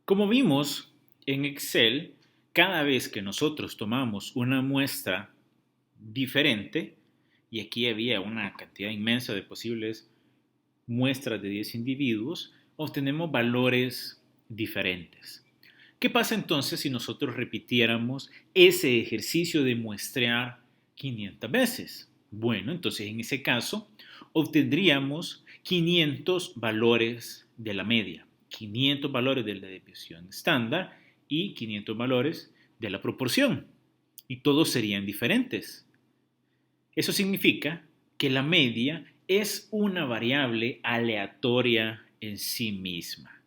Como vimos en Excel, cada vez que nosotros tomamos una muestra diferente, y aquí había una cantidad inmensa de posibles muestras de 10 individuos, obtenemos valores diferentes. ¿Qué pasa entonces si nosotros repitiéramos ese ejercicio de muestrear 500 veces? Bueno, entonces en ese caso obtendríamos 500 valores de la media, 500 valores de la desviación estándar y 500 valores de la proporción. Y todos serían diferentes. Eso significa que la media es una variable aleatoria en sí misma.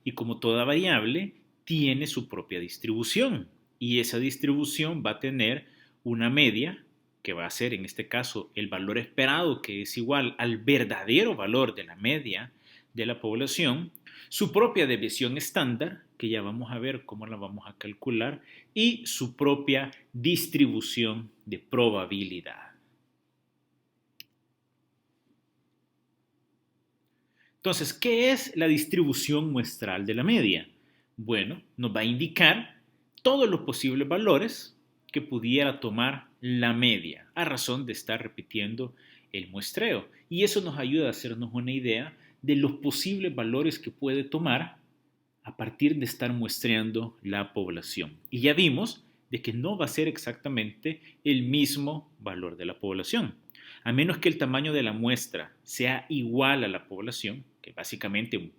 Y como toda variable, tiene su propia distribución. Y esa distribución va a tener una media, que va a ser en este caso el valor esperado, que es igual al verdadero valor de la media de la población, su propia desviación estándar, que ya vamos a ver cómo la vamos a calcular, y su propia distribución de probabilidad. Entonces, ¿qué es la distribución muestral de la media? Bueno, nos va a indicar todos los posibles valores que pudiera tomar la media a razón de estar repitiendo el muestreo. Y eso nos ayuda a hacernos una idea de los posibles valores que puede tomar a partir de estar muestreando la población. Y ya vimos de que no va a ser exactamente el mismo valor de la población. A menos que el tamaño de la muestra sea igual a la población, que básicamente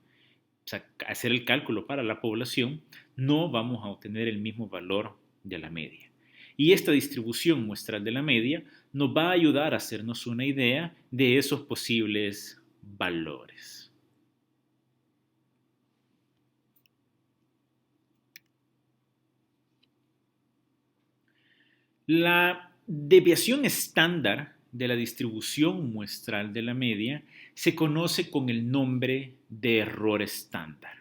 hacer el cálculo para la población, no vamos a obtener el mismo valor de la media. Y esta distribución muestral de la media nos va a ayudar a hacernos una idea de esos posibles valores. La desviación estándar de la distribución muestral de la media se conoce con el nombre de error estándar.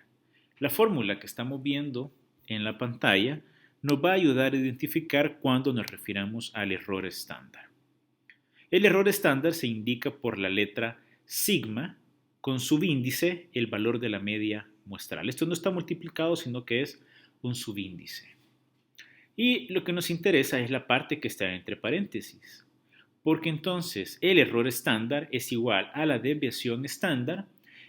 La fórmula que estamos viendo en la pantalla nos va a ayudar a identificar cuando nos refiramos al error estándar. El error estándar se indica por la letra sigma con subíndice el valor de la media muestral. Esto no está multiplicado, sino que es un subíndice. Y lo que nos interesa es la parte que está entre paréntesis, porque entonces el error estándar es igual a la desviación estándar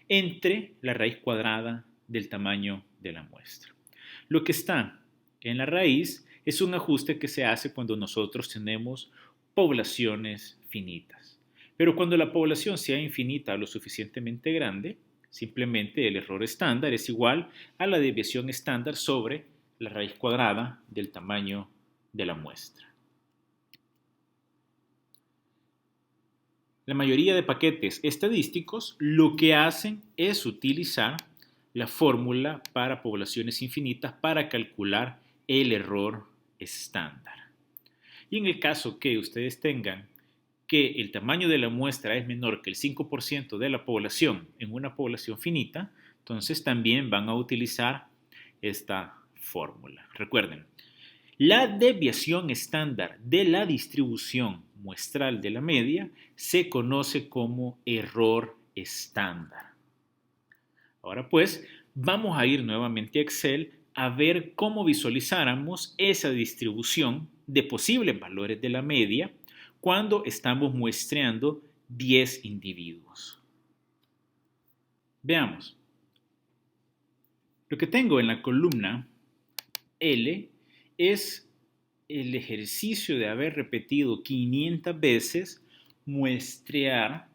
entre la raíz cuadrada del tamaño de la muestra. Lo que está en la raíz es un ajuste que se hace cuando nosotros tenemos poblaciones finitas. Pero cuando la población sea infinita o lo suficientemente grande, simplemente el error estándar es igual a la desviación estándar sobre la raíz cuadrada del tamaño de la muestra. La mayoría de paquetes estadísticos lo que hacen es utilizar la fórmula para poblaciones infinitas para calcular el error estándar. Y en el caso que ustedes tengan que el tamaño de la muestra es menor que el 5% de la población en una población finita, entonces también van a utilizar esta fórmula. Recuerden, la desviación estándar de la distribución muestral de la media se conoce como error estándar. Ahora pues, vamos a ir nuevamente a Excel a ver cómo visualizáramos esa distribución de posibles valores de la media cuando estamos muestreando 10 individuos. Veamos. Lo que tengo en la columna L es el ejercicio de haber repetido 500 veces muestrear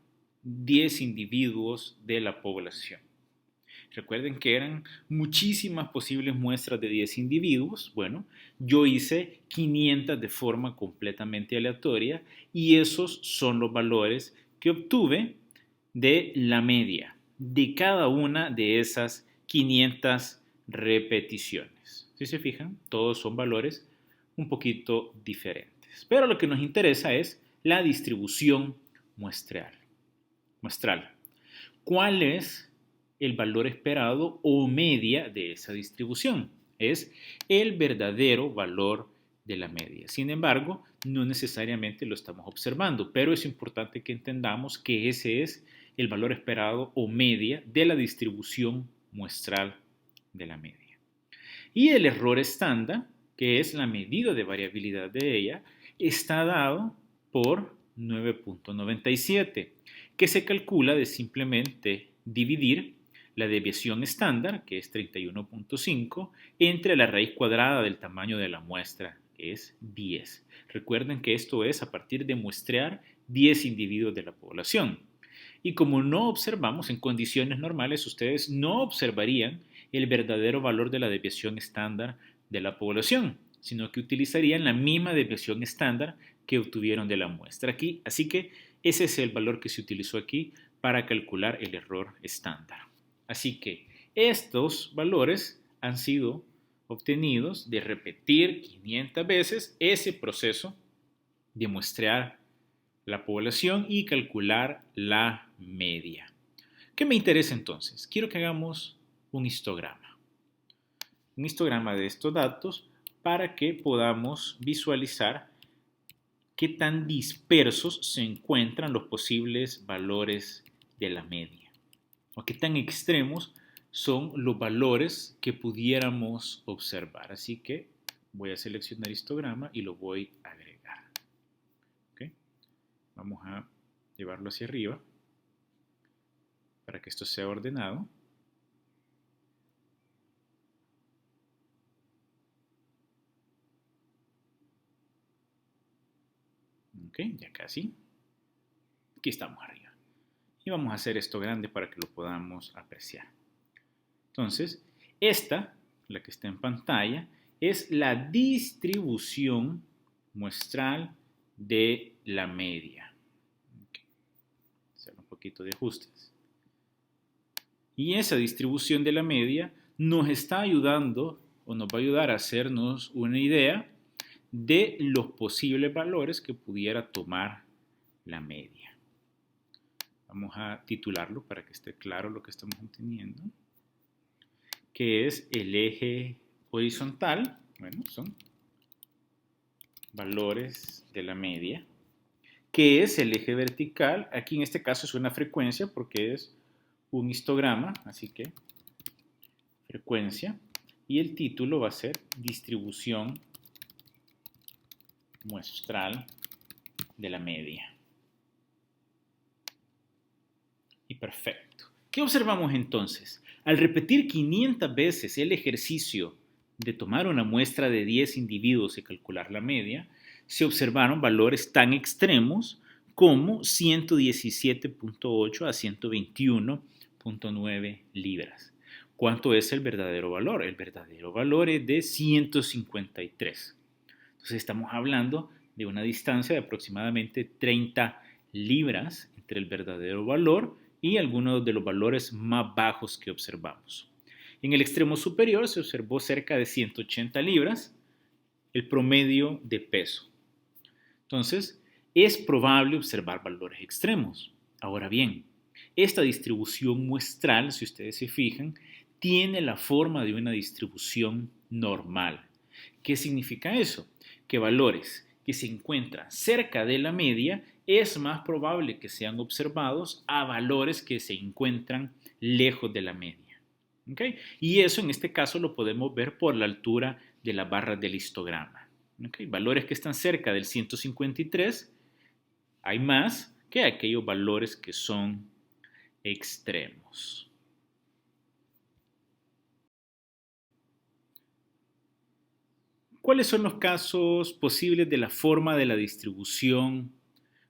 10 individuos de la población. Recuerden que eran muchísimas posibles muestras de 10 individuos. Bueno, yo hice 500 de forma completamente aleatoria y esos son los valores que obtuve de la media de cada una de esas 500 repeticiones. Si se fijan, todos son valores un poquito diferentes. Pero lo que nos interesa es la distribución muestral. ¿Cuál es el valor esperado o media de esa distribución? Es el verdadero valor de la media. Sin embargo, no necesariamente lo estamos observando, pero es importante que entendamos que ese es el valor esperado o media de la distribución muestral de la media. Y el error estándar, que es la medida de variabilidad de ella, está dado por 9.97, que se calcula de simplemente dividir la desviación estándar, que es 31.5, entre la raíz cuadrada del tamaño de la muestra, que es 10. Recuerden que esto es a partir de muestrear 10 individuos de la población. Y como no observamos en condiciones normales, ustedes no observarían el verdadero valor de la desviación estándar de la población, sino que utilizarían la misma desviación estándar que obtuvieron de la muestra aquí. Así que ese es el valor que se utilizó aquí para calcular el error estándar. Así que estos valores han sido obtenidos de repetir 500 veces ese proceso de muestrear la población y calcular la media. ¿Qué me interesa entonces? Quiero que hagamos un histograma. Un histograma de estos datos para que podamos visualizar qué tan dispersos se encuentran los posibles valores de la media o qué tan extremos son los valores que pudiéramos observar. Así que voy a seleccionar histograma y lo voy a agregar. ¿Okay? Vamos a llevarlo hacia arriba para que esto sea ordenado. Ok, ya casi. Aquí estamos arriba. Y vamos a hacer esto grande para que lo podamos apreciar. Entonces, esta, la que está en pantalla, es la distribución muestral de la media. Okay. Hacer un poquito de ajustes. Y esa distribución de la media nos está ayudando o nos va a ayudar a hacernos una idea de los posibles valores que pudiera tomar la media. Vamos a titularlo para que esté claro lo que estamos obteniendo, que es el eje horizontal. Bueno, son valores de la media, que es el eje vertical. Aquí en este caso es una frecuencia porque es un histograma, así que frecuencia, y el título va a ser distribución muestral de la media. Y perfecto. ¿Qué observamos entonces? Al repetir 500 veces el ejercicio de tomar una muestra de 10 individuos y calcular la media, se observaron valores tan extremos como 117.8 a 121.9 libras. ¿Cuánto es el verdadero valor? El verdadero valor es de 153. Entonces estamos hablando de una distancia de aproximadamente 30 libras entre el verdadero valor y algunos de los valores más bajos que observamos. En el extremo superior se observó cerca de 180 libras, el promedio de peso. Entonces, es probable observar valores extremos. Ahora bien, esta distribución muestral, si ustedes se fijan, tiene la forma de una distribución normal. ¿Qué significa eso? Que valores que se encuentran cerca de la media es más probable que sean observados a valores que se encuentran lejos de la media. ¿Okay? Y eso en este caso lo podemos ver por la altura de la barra del histograma. ¿Okay? Valores que están cerca del 153 hay más que aquellos valores que son extremos. ¿Cuáles son los casos posibles de la forma de la distribución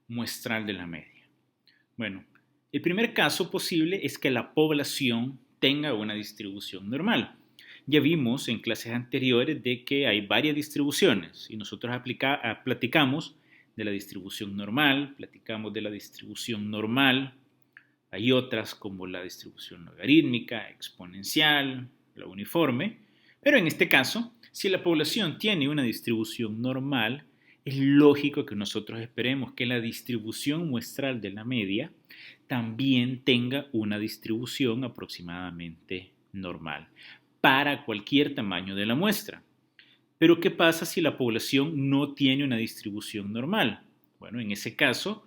muestral de la media? Bueno, el primer caso posible es que la población tenga una distribución normal. Ya vimos en clases anteriores de que hay varias distribuciones y nosotros platicamos de la distribución normal, platicamos de la distribución normal, hay otras como la distribución logarítmica, exponencial, la uniforme, pero en este caso, si la población tiene una distribución normal, es lógico que nosotros esperemos que la distribución muestral de la media también tenga una distribución aproximadamente normal para cualquier tamaño de la muestra. Pero ¿qué pasa si la población no tiene una distribución normal? Bueno, en ese caso,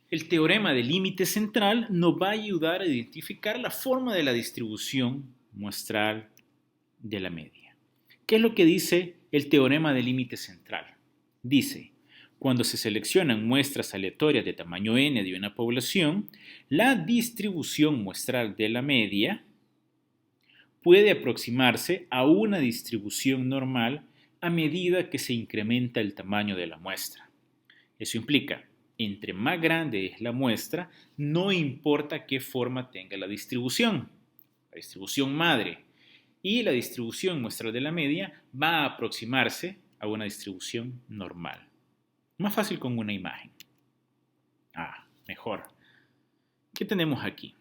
el teorema del límite central nos va a ayudar a identificar la forma de la distribución muestral de la media. ¿Qué es lo que dice el teorema del límite central? Dice, cuando se seleccionan muestras aleatorias de tamaño n de una población, la distribución muestral de la media puede aproximarse a una distribución normal a medida que se incrementa el tamaño de la muestra. Eso implica, entre más grande es la muestra, no importa qué forma tenga la distribución madre, y la distribución muestral de la media va a aproximarse a una distribución normal. Más fácil con una imagen. Mejor. ¿Qué tenemos aquí?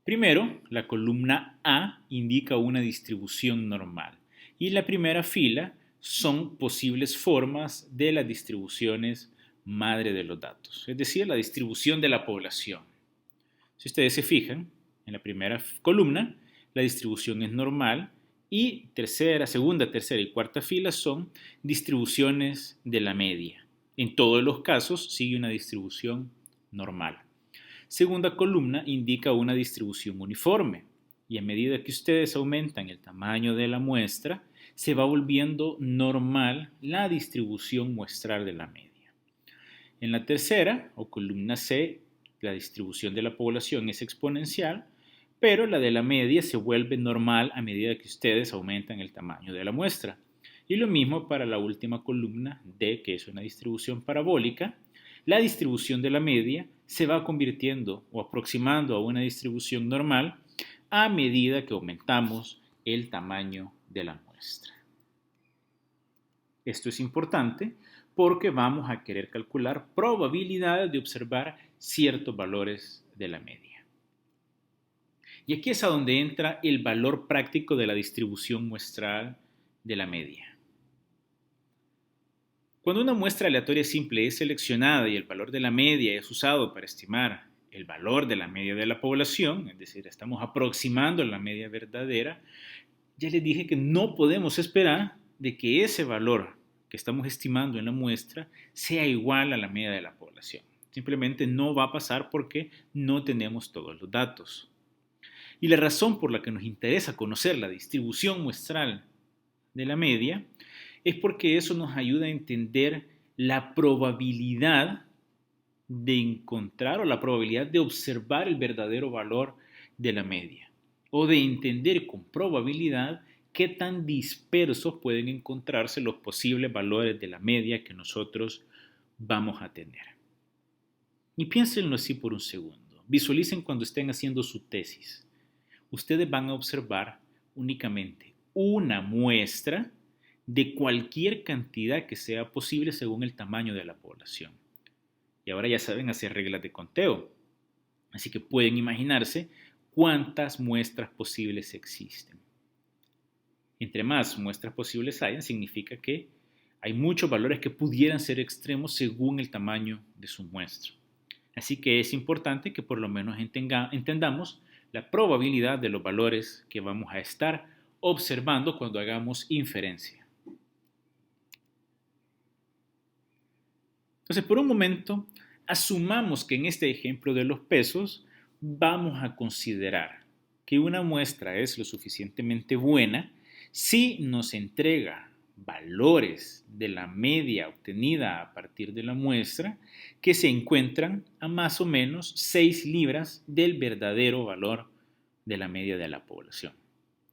Primero, la columna A indica una distribución normal y la primera fila son posibles formas de las distribuciones madre de los datos, es decir, la distribución de la población. Si ustedes se fijan, en la primera columna la distribución es normal y segunda, tercera y cuarta fila son distribuciones de la media. En todos los casos sigue una distribución normal. Segunda columna indica una distribución uniforme y a medida que ustedes aumentan el tamaño de la muestra, se va volviendo normal la distribución muestral de la media. En la tercera o columna C, la distribución de la población es exponencial, pero la de la media se vuelve normal a medida que ustedes aumentan el tamaño de la muestra. Y lo mismo para la última columna D, que es una distribución parabólica. La distribución de la media se va convirtiendo o aproximando a una distribución normal a medida que aumentamos el tamaño de la muestra. Esto es importante porque vamos a querer calcular probabilidades de observar ciertos valores de la media. Y aquí es a donde entra el valor práctico de la distribución muestral de la media. Cuando una muestra aleatoria simple es seleccionada y el valor de la media es usado para estimar el valor de la media de la población, es decir, estamos aproximando la media verdadera, ya les dije que no podemos esperar de que ese valor que estamos estimando en la muestra sea igual a la media de la población. Simplemente no va a pasar porque no tenemos todos los datos. Y la razón por la que nos interesa conocer la distribución muestral de la media es porque eso nos ayuda a entender la probabilidad de encontrar o la probabilidad de observar el verdadero valor de la media o de entender con probabilidad qué tan dispersos pueden encontrarse los posibles valores de la media que nosotros vamos a tener. Y piénsenlo así por un segundo. Visualicen cuando estén haciendo su tesis. Ustedes van a observar únicamente una muestra de cualquier cantidad que sea posible según el tamaño de la población. Y ahora ya saben hacer reglas de conteo. Así que pueden imaginarse cuántas muestras posibles existen. Entre más muestras posibles hayan, significa que hay muchos valores que pudieran ser extremos según el tamaño de su muestra. Así que es importante que por lo menos entendamos la probabilidad de los valores que vamos a estar observando cuando hagamos inferencia. Entonces, por un momento, asumamos que en este ejemplo de los pesos vamos a considerar que una muestra es lo suficientemente buena si nos entrega valores de la media obtenida a partir de la muestra que se encuentran a más o menos 6 libras del verdadero valor de la media de la población.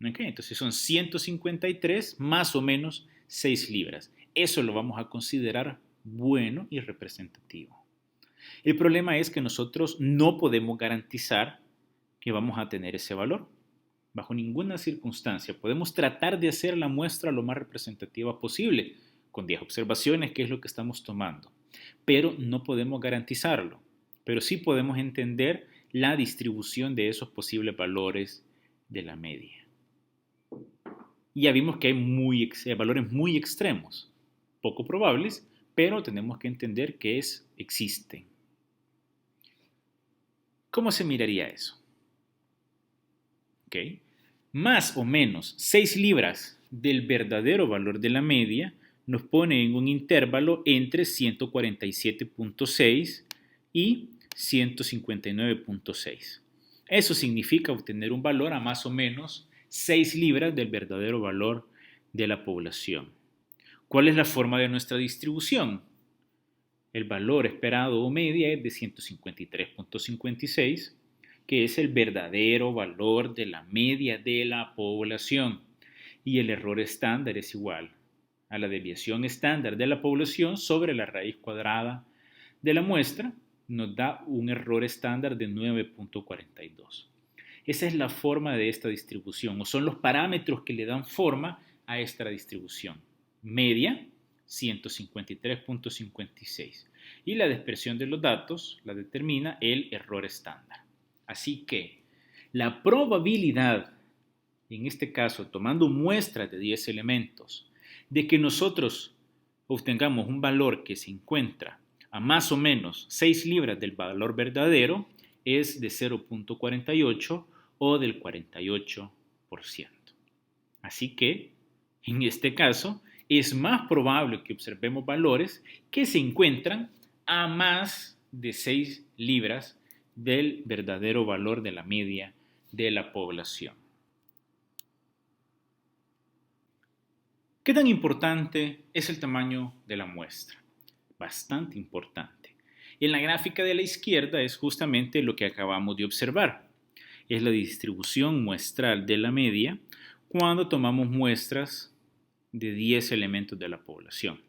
¿Okay? Entonces son 153 más o menos 6 libras. Eso lo vamos a considerar bueno y representativo. El problema es que nosotros no podemos garantizar que vamos a tener ese valor. Bajo ninguna circunstancia podemos tratar de hacer la muestra lo más representativa posible, con 10 observaciones, que es lo que estamos tomando. Pero no podemos garantizarlo. Pero sí podemos entender la distribución de esos posibles valores de la media. Y ya vimos que hay valores muy extremos, poco probables, pero tenemos que entender que existen. ¿Cómo se miraría eso? ¿Okay? Más o menos 6 libras del verdadero valor de la media nos pone en un intervalo entre 147.6 y 159.6. Eso significa obtener un valor a más o menos 6 libras del verdadero valor de la población. ¿Cuál es la forma de nuestra distribución? El valor esperado o media es de 153.56, que es el verdadero valor de la media de la población. Y el error estándar es igual a la desviación estándar de la población sobre la raíz cuadrada de la muestra, nos da un error estándar de 9.42. Esa es la forma de esta distribución, o son los parámetros que le dan forma a esta distribución. Media, 153.56. Y la dispersión de los datos la determina el error estándar. Así que la probabilidad, en este caso tomando muestras de 10 elementos, de que nosotros obtengamos un valor que se encuentra a más o menos 6 libras del valor verdadero es de 0.48 o del 48%. Así que, en este caso, es más probable que observemos valores que se encuentran a más de 6 libras del verdadero valor de la media de la población. ¿Qué tan importante es el tamaño de la muestra? Bastante importante. En la gráfica de la izquierda es justamente lo que acabamos de observar. Es la distribución muestral de la media cuando tomamos muestras de 10 elementos de la población.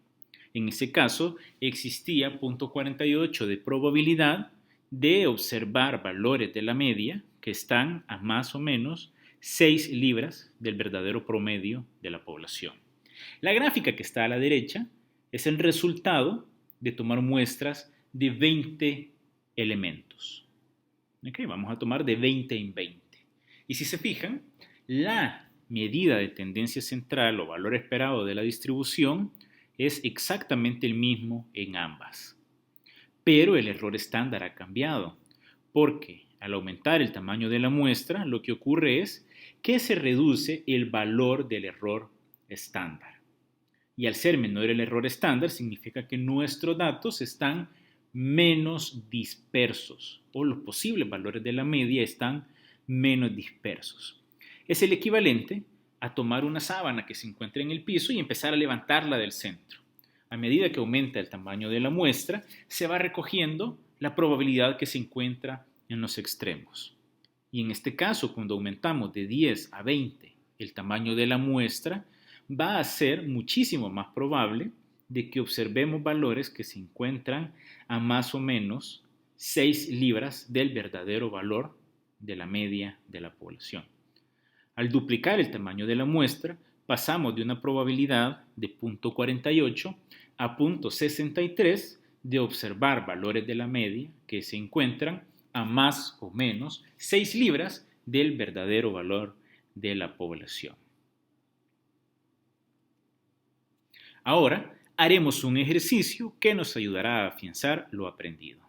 En ese caso, existía 0.48 de probabilidad de observar valores de la media que están a más o menos 6 libras del verdadero promedio de la población. La gráfica que está a la derecha es el resultado de tomar muestras de 20 elementos. Okay, vamos a tomar de 20 en 20. Y si se fijan, la medida de tendencia central o valor esperado de la distribución es exactamente el mismo en ambas. Pero el error estándar ha cambiado, porque al aumentar el tamaño de la muestra, lo que ocurre es que se reduce el valor del error estándar. Y al ser menor el error estándar, significa que nuestros datos están menos dispersos, o los posibles valores de la media están menos dispersos. Es el equivalente a tomar una sábana que se encuentra en el piso y empezar a levantarla del centro. A medida que aumenta el tamaño de la muestra, se va recogiendo la probabilidad que se encuentra en los extremos. Y en este caso, cuando aumentamos de 10 a 20 el tamaño de la muestra, va a ser muchísimo más probable de que observemos valores que se encuentran a más o menos 6 libras del verdadero valor de la media de la población. Al duplicar el tamaño de la muestra, pasamos de una probabilidad de 0.48 a 0.63 de observar valores de la media que se encuentran a más o menos 6 libras del verdadero valor de la población. Ahora haremos un ejercicio que nos ayudará a afianzar lo aprendido.